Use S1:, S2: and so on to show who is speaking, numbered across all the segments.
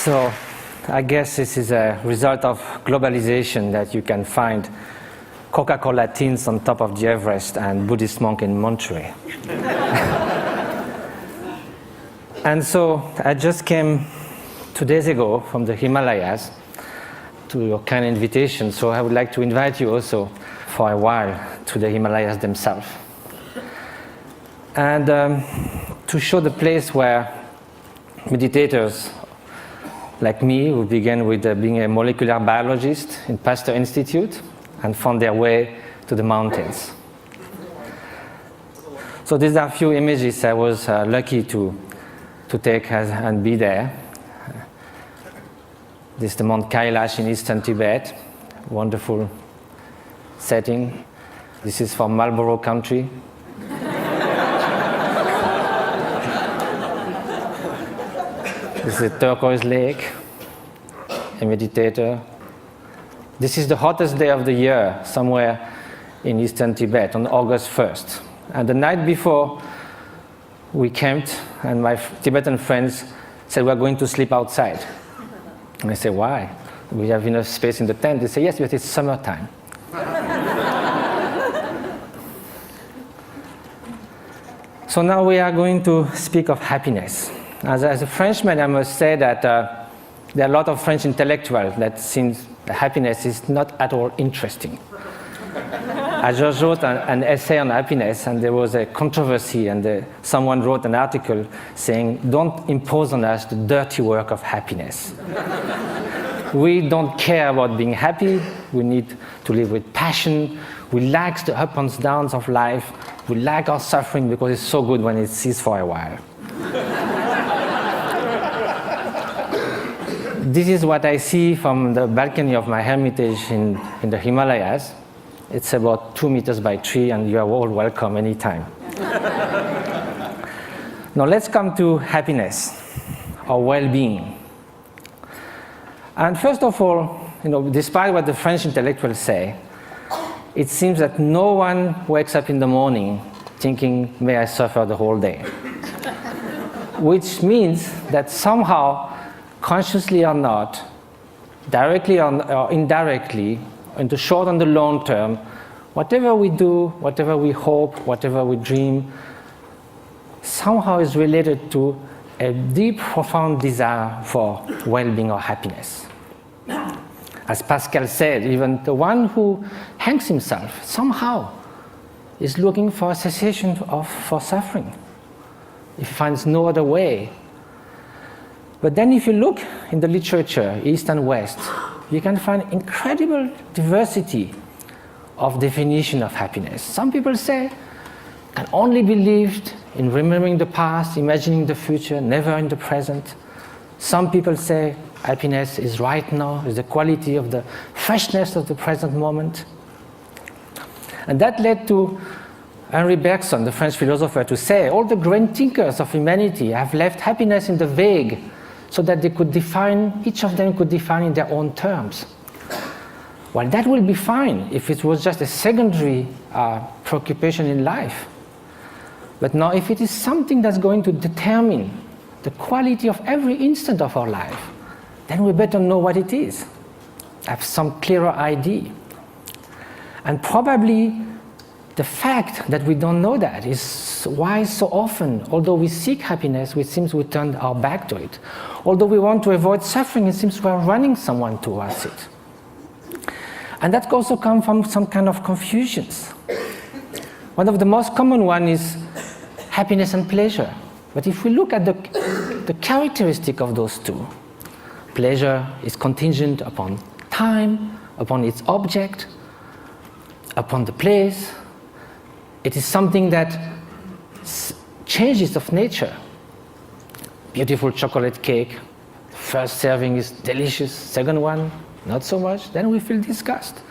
S1: So I guess this is a result of globalization that you can find Coca-Cola tins on top of the Everest and Buddhist monk in Monterey. And so I just came 2 days ago from the Himalayas to your kind invitation, so I would like to invite you also for a while to the Himalayas themselves. And to show the place where meditators like me, who began with being a molecular biologist in Pasteur Institute and found their way to the mountains. So these are a few images I was lucky to take and be there. This is the Mount Kailash in eastern Tibet, wonderful setting. This is from Marlborough country. This is a turquoise lake, a meditator. This is the hottest day of the year, somewhere in eastern Tibet, on August 1st. And the night before, we camped, and my Tibetan friends said, we're going to sleep outside. And I said, why? We have enough space in the tent. They said, yes, but it's summertime. So now we are going to speak of happiness. As a Frenchman, I must say that there are a lot of French intellectuals that seems that happiness is not at all interesting. I just wrote an essay on happiness, and there was a controversy, and someone wrote an article saying, don't impose on us the dirty work of happiness. We don't care about being happy. We need to live with passion. We like the ups and downs of life. We like our suffering because it's so good when it ceases for a while. This is what I see from the balcony of my hermitage in the Himalayas. It's about 2 meters by 3, and you are all welcome anytime. Now let's come to happiness, or well-being. And first of all, despite what the French intellectuals say, it seems that no one wakes up in the morning thinking, may I suffer the whole day. Which means that somehow, consciously or not, directly or indirectly, in the short and the long term, whatever we do, whatever we hope, whatever we dream, somehow is related to a deep, profound desire for well-being or happiness. As Pascal said, even the one who hangs himself somehow is looking for a cessation for suffering. He finds no other way. But then if you look in the literature, East and West, you can find incredible diversity of definition of happiness. Some people say can only be lived in remembering the past, imagining the future, never in the present. Some people say happiness is right now, is the quality of the freshness of the present moment. And that led to Henri Bergson, the French philosopher, to say all the great thinkers of humanity have left happiness in the vague, so that they could define, each of them could define in their own terms. Well, that will be fine if it was just a secondary preoccupation in life. But now, if it is something that's going to determine the quality of every instant of our life, then we better know what it is, have some clearer idea. And probably the fact that we don't know that is why so often, although we seek happiness, it seems we turn our back to it. Although we want to avoid suffering, it seems we are running someone towards it. And that also comes from some kind of confusions. One of the most common ones is happiness and pleasure. But if we look at the characteristic of those two, pleasure is contingent upon time, upon its object, upon the place. It is something that changes of nature. Beautiful chocolate cake, first serving is delicious, second one, not so much, then we feel disgust.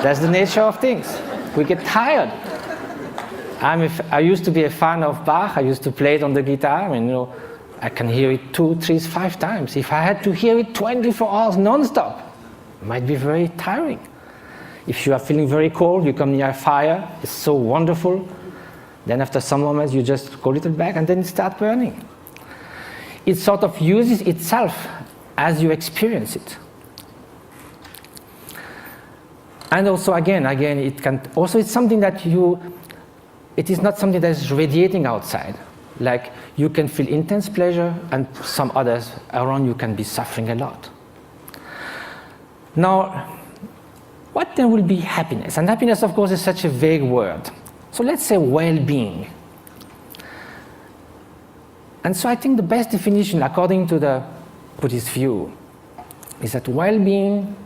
S1: That's the nature of things. We get tired. I used to be a fan of Bach. I used to play it on the guitar, and I can hear it 2, 3, 5 times. If I had to hear it 24 hours non-stop, it might be very tiring. If you are feeling very cold, you come near a fire, it's so wonderful. Then after some moments, you just go a little back and then it starts burning. it sort of uses itself as you experience it. And also, again, it can also, it's something that it is not something that is radiating outside. Like you can feel intense pleasure and some others around you can be suffering a lot. Now, what then will be happiness? And happiness, of course, is such a vague word. So let's say well-being. And so I think the best definition, according to the Buddhist view, is that well-being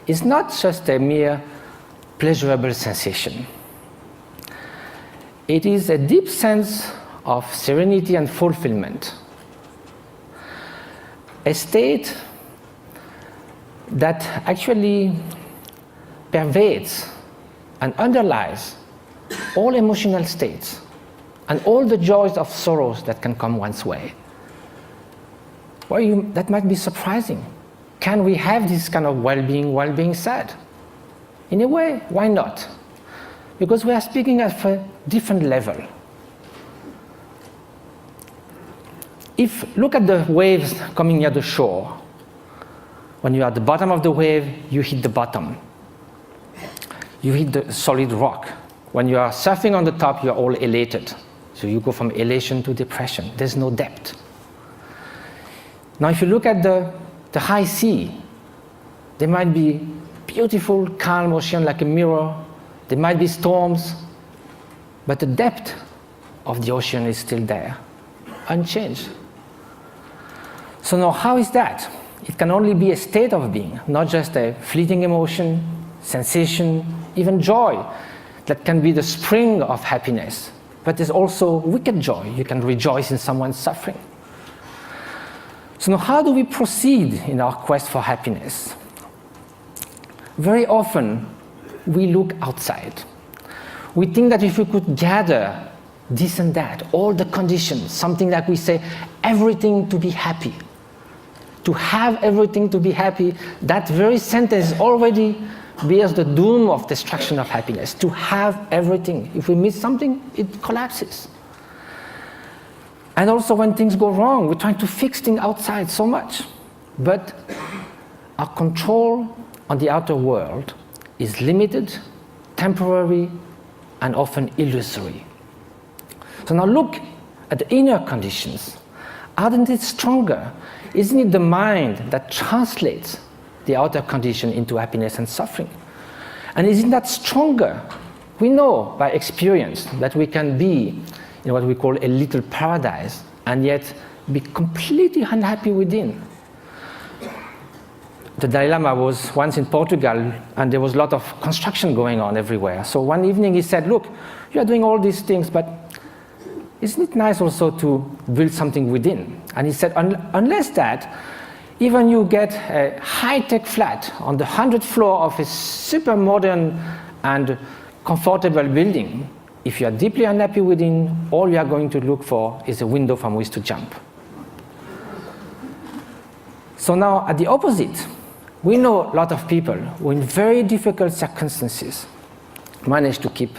S1: is not just a mere pleasurable sensation. It is a deep sense of serenity and fulfillment, a state that actually pervades and underlies all emotional states and all the joys of sorrows that can come one's way. Well, that might be surprising. Can we have this kind of well-being while being sad? In a way, why not? Because we are speaking at a different level. Look at the waves coming near the shore. When you're at the bottom of the wave, you hit the bottom. You hit the solid rock. When you are surfing on the top, you're all elated. So you go from elation to depression. There's no depth. Now, if you look at the high sea, there might be beautiful, calm ocean like a mirror. There might be storms, but the depth of the ocean is still there, unchanged. So now, how is that? It can only be a state of being, not just a fleeting emotion, sensation, even joy that can be the spring of happiness. But there's also wicked joy. You can rejoice in someone's suffering. So now, how do we proceed in our quest for happiness? Very often, we look outside. We think that if we could gather this and that, all the conditions, something like we say, everything to be happy. To have everything to be happy, that very sentence already bears the doom of destruction of happiness. To have everything. If we miss something, it collapses. And also when things go wrong, we're trying to fix things outside so much. But our control on the outer world is limited, temporary, and often illusory. So now look at the inner conditions. Aren't it stronger? Isn't it the mind that translates the outer condition into happiness and suffering? And isn't that stronger? We know by experience that we can be in what we call a little paradise and yet be completely unhappy within. The Dalai Lama was once in Portugal and there was a lot of construction going on everywhere. So one evening he said, look, you are doing all these things, but isn't it nice also to build something within? And he said, unless that, even you get a high-tech flat on the 100th floor of a super modern and comfortable building, if you are deeply unhappy within, all you are going to look for is a window from which to jump. So now, at the opposite, we know a lot of people who in very difficult circumstances manage to keep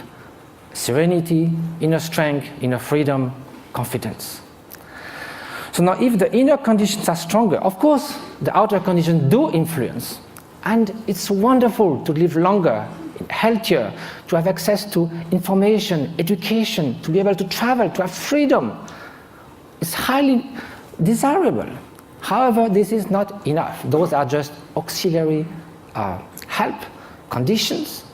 S1: serenity, inner strength, inner freedom, confidence. So now if the inner conditions are stronger, of course the outer conditions do influence. And it's wonderful to live longer, healthier, to have access to information, education, to be able to travel, to have freedom. It's highly desirable. However, this is not enough. Those are just auxiliary help, conditions.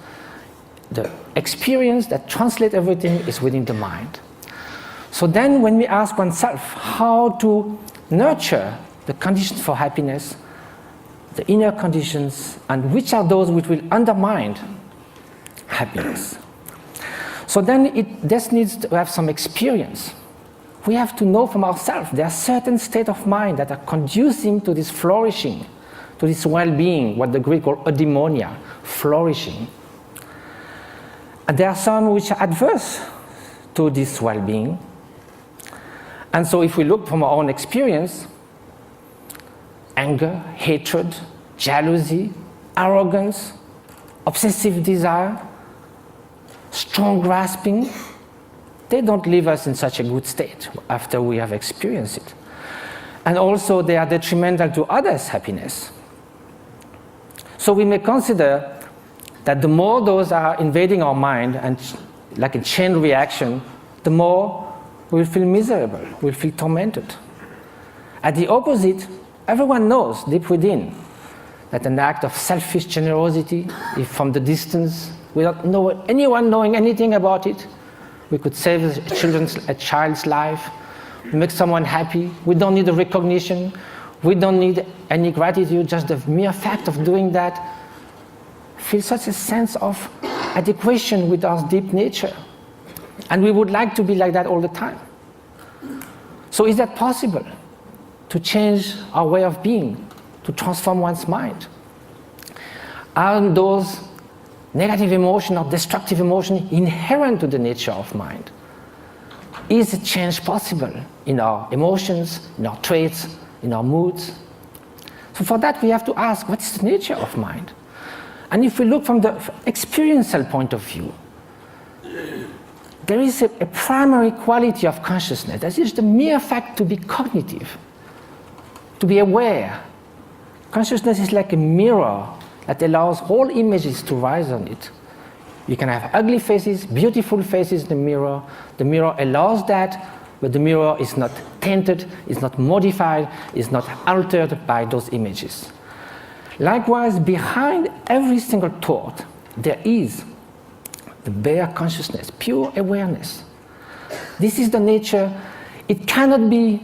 S1: The experience that translates everything is within the mind. So then when we ask oneself how to nurture the conditions for happiness, the inner conditions, and which are those which will undermine happiness. So then this needs to have some experience. We have to know from ourselves there are certain states of mind that are conducing to this flourishing, to this well-being, what the Greek call eudaimonia, flourishing. And there are some which are adverse to this well-being. And so if we look from our own experience, anger, hatred, jealousy, arrogance, obsessive desire, strong grasping, they don't leave us in such a good state after we have experienced it. and also they are detrimental to others' happiness. So we may consider that the more those are invading our mind and like a chain reaction, the more we will feel miserable, we'll feel tormented. At the opposite, everyone knows deep within that an act of selfish generosity, if from the distance, without anyone knowing anything about it, we could save a child's life, make someone happy. We don't need a recognition. We don't need any gratitude. Just the mere fact of doing that feels such a sense of adequation with our deep nature. And we would like to be like that all the time. So is that possible? To change our way of being, to transform one's mind? Are those negative emotions or destructive emotions inherent to the nature of mind? Is a change possible in our emotions, in our traits, in our moods? So for that we have to ask, what is the nature of mind? And if we look from the experiential point of view, there is a primary quality of consciousness. That is the mere fact to be cognitive, to be aware. Consciousness is like a mirror that allows all images to rise on it. You can have ugly faces, beautiful faces in the mirror. The mirror allows that, but the mirror is not tainted, is not modified, is not altered by those images. Likewise, behind every single thought, there is the bare consciousness, pure awareness. This is the nature. It cannot be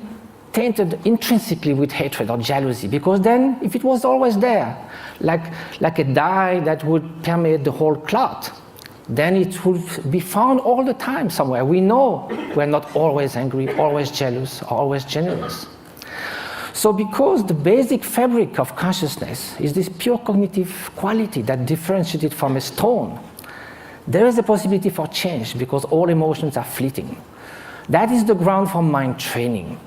S1: tainted intrinsically with hatred or jealousy, because then, if it was always there, like a dye that would permeate the whole cloth, then it would be found all the time somewhere. We know we're not always angry, always jealous, or always generous. So because the basic fabric of consciousness is this pure cognitive quality that differentiates it from a stone, there is a possibility for change because all emotions are fleeting. That is the ground for mind training.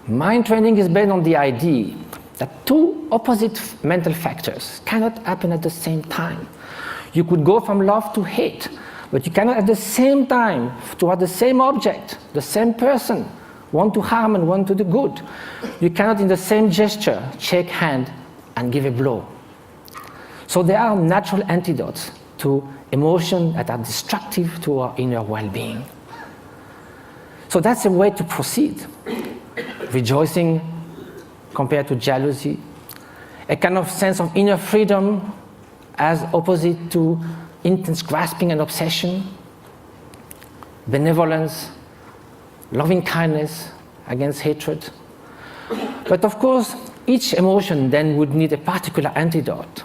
S1: Mind training is based on the idea that two opposite mental factors cannot happen at the same time. You could go from love to hate, but you cannot at the same time, toward the same object, the same person, want to harm and want to do good. You cannot in the same gesture shake hand and give a blow. So there are natural antidotes to emotions that are destructive to our inner well-being. So that's a way to proceed. Rejoicing compared to jealousy, a kind of sense of inner freedom as opposite to intense grasping and obsession, benevolence, loving kindness against hatred. But of course, each emotion then would need a particular antidote.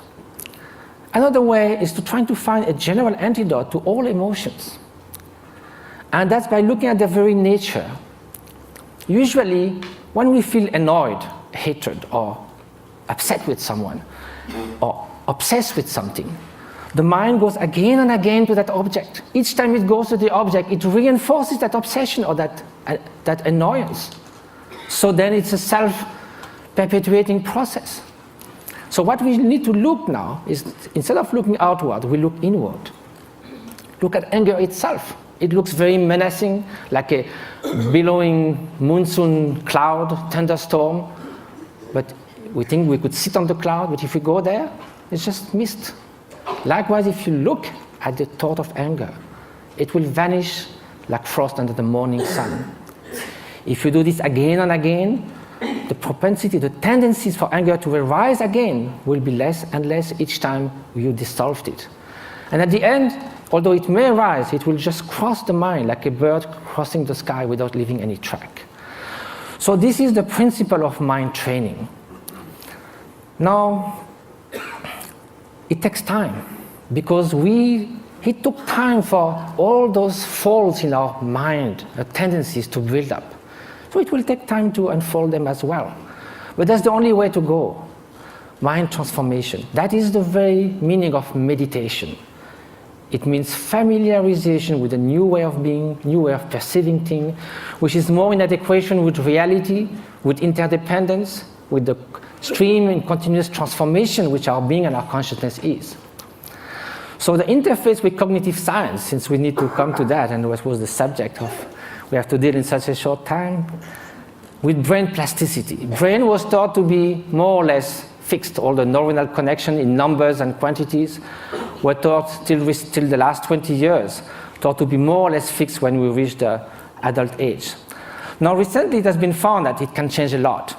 S1: Another way is to try to find a general antidote to all emotions. And that's by looking at their very nature. Usually, when we feel annoyed, hatred, or upset with someone, or obsessed with something, the mind goes again and again to that object. Each time it goes to the object, it reinforces that obsession or that annoyance. So then it's a self-perpetuating process. So what we need to look now is, instead of looking outward, we look inward. Look at anger itself. It looks very menacing, like a billowing monsoon cloud, thunderstorm. But we think we could sit on the cloud, but if we go there, it's just mist. Likewise, if you look at the thought of anger, it will vanish like frost under the morning sun. If you do this again and again, the propensity, the tendencies for anger to arise again will be less and less each time you dissolved it. And at the end, although it may arise, it will just cross the mind like a bird crossing the sky without leaving any track. So this is the principle of mind training. Now, it takes time because it took time for all those faults in our mind, tendencies to build up. So it will take time to unfold them as well. But that's the only way to go. Mind transformation. That is the very meaning of meditation. It means familiarization with a new way of being, new way of perceiving things, which is more in adequation with reality, with interdependence, with the stream and continuous transformation which our being and our consciousness is. So the interface with cognitive science, since we need to come to that, and what was the subject of we have to deal in such a short time, with brain plasticity. Brain was thought to be more or less fixed. All the neuronal connection in numbers and quantities were thought till the last 20 years, thought to be more or less fixed when we reach the adult age. Now recently it has been found that it can change a lot.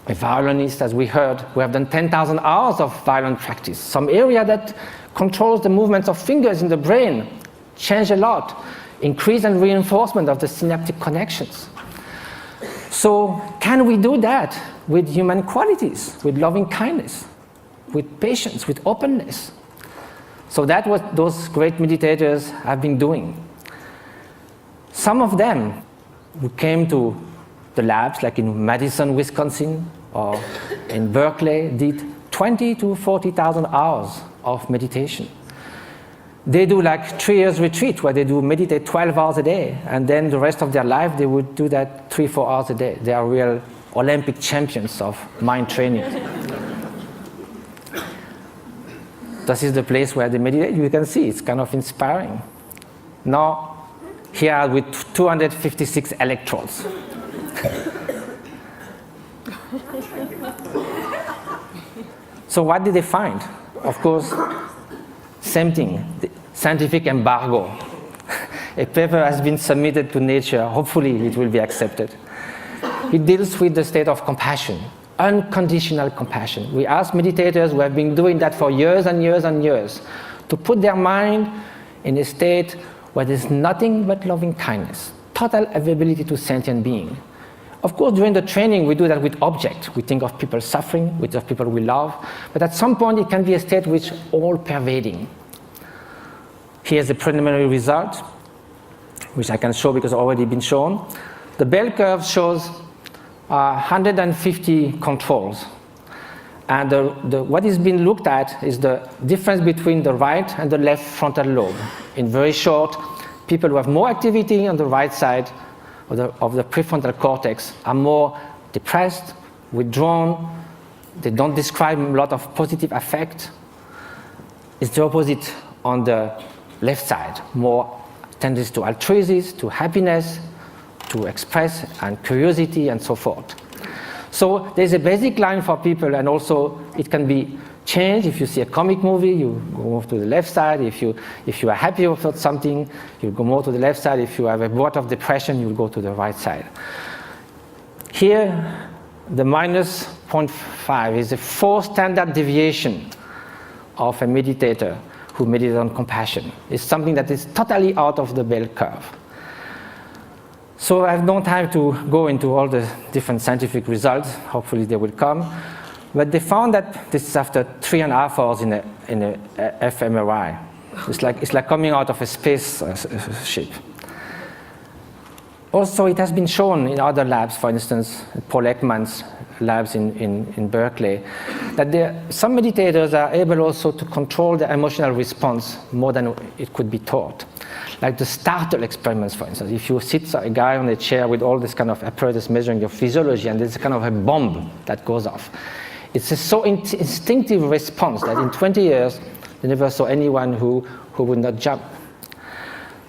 S1: A violinist, as we heard, we have done 10,000 hours of violin practice. Some area that controls the movements of fingers in the brain change a lot. Increase and reinforcement of the synaptic connections. So can we do that with human qualities, with loving kindness, with patience, with openness? So that's what those great meditators have been doing. Some of them who came to the labs, like in Madison, Wisconsin, or in Berkeley, did 20 to 40,000 hours of meditation. They do like 3 years retreat where they do meditate 12 hours a day, and then the rest of their life they would do that 3-4 hours a day. They are real Olympic champions of mind training. This is the place where they meditate. You can see it's kind of inspiring. Now, here with 256 electrodes. So what did they find? Of course, same thing, the scientific embargo. A paper has been submitted to Nature. Hopefully it will be accepted. It deals with the state of compassion, unconditional compassion. We ask meditators who have been doing that for years and years and years to put their mind in a state where there's nothing but loving kindness, total availability to sentient being. Of course, during the training, we do that with objects. We think of people suffering, we think of people we love, but at some point it can be a state which is all-pervading. Here's the preliminary result, which I can show because it's already been shown. The bell curve shows 150 controls. And what is being looked at is the difference between the right and the left frontal lobe. In very short, people who have more activity on the right side of the prefrontal cortex are more depressed, withdrawn, they don't describe a lot of positive affect. It's the opposite on the left side, more tendency to altruism, to happiness, to express, and curiosity, and so forth. So there's a basic line for people, and also it can be changed. If you see a comic movie, you go more to the left side. If you are happy about something, you go more to the left side. If you have a bout of depression, you go to the right side. Here, the minus 0.5 is a 4 standard deviation of a meditator who meditates on compassion. It's something that is totally out of the bell curve. So I have no time to go into all the different scientific results. Hopefully they will come. But they found that this is after 3.5 hours in a fMRI. It's like coming out of a space ship. Also, it has been shown in other labs, for instance, Paul Ekman's labs in Berkeley, that some meditators are able also to control their emotional response more than it could be taught. Like the startle experiments, for instance. If you sit a guy on a chair with all this kind of apparatus measuring your physiology, and there's kind of a bomb that goes off. It's a so instinctive response that in 20 years, they never saw anyone who would not jump.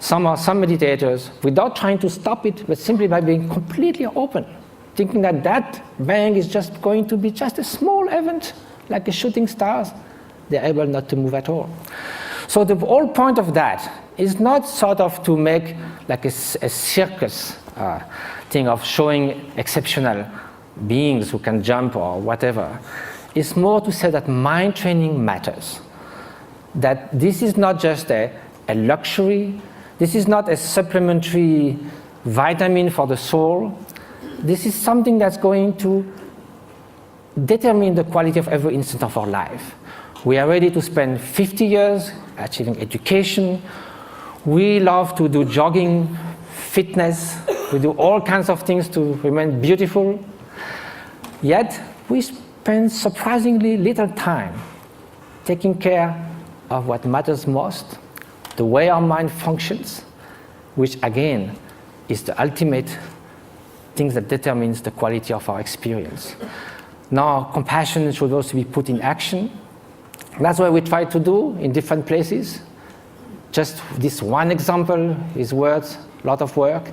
S1: Some meditators, without trying to stop it, but simply by being completely open, thinking that bang is just going to be just a small event, like a shooting stars, they're able not to move at all. So the whole point of that is not sort of to make like a circus thing of showing exceptional beings who can jump or whatever. It's more to say that mind training matters. That this is not just a luxury, this is not a supplementary vitamin for the soul. This is something that's going to determine the quality of every instant of our life. We are ready to spend 50 years achieving education. We love to do jogging, fitness. We do all kinds of things to remain beautiful. Yet, we spend surprisingly little time taking care of what matters most, the way our mind functions, which again is the ultimate thing that determines the quality of our experience. Now, compassion should also be put in action. That's what we try to do in different places. Just this one example is worth a lot of work.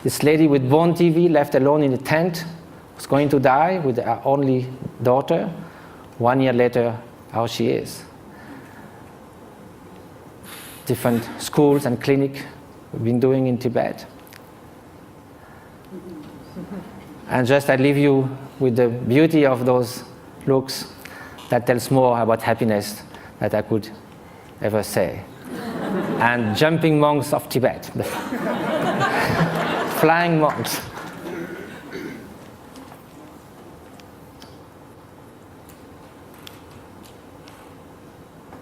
S1: This lady with bone TV left alone in a tent was going to die with her only daughter. 1 year later, how she is. Different schools and clinics we've been doing in Tibet. And just I leave you with the beauty of those looks that tells more about happiness that I could ever say. And jumping monks of Tibet, the flying monks.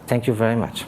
S1: Thank you very much.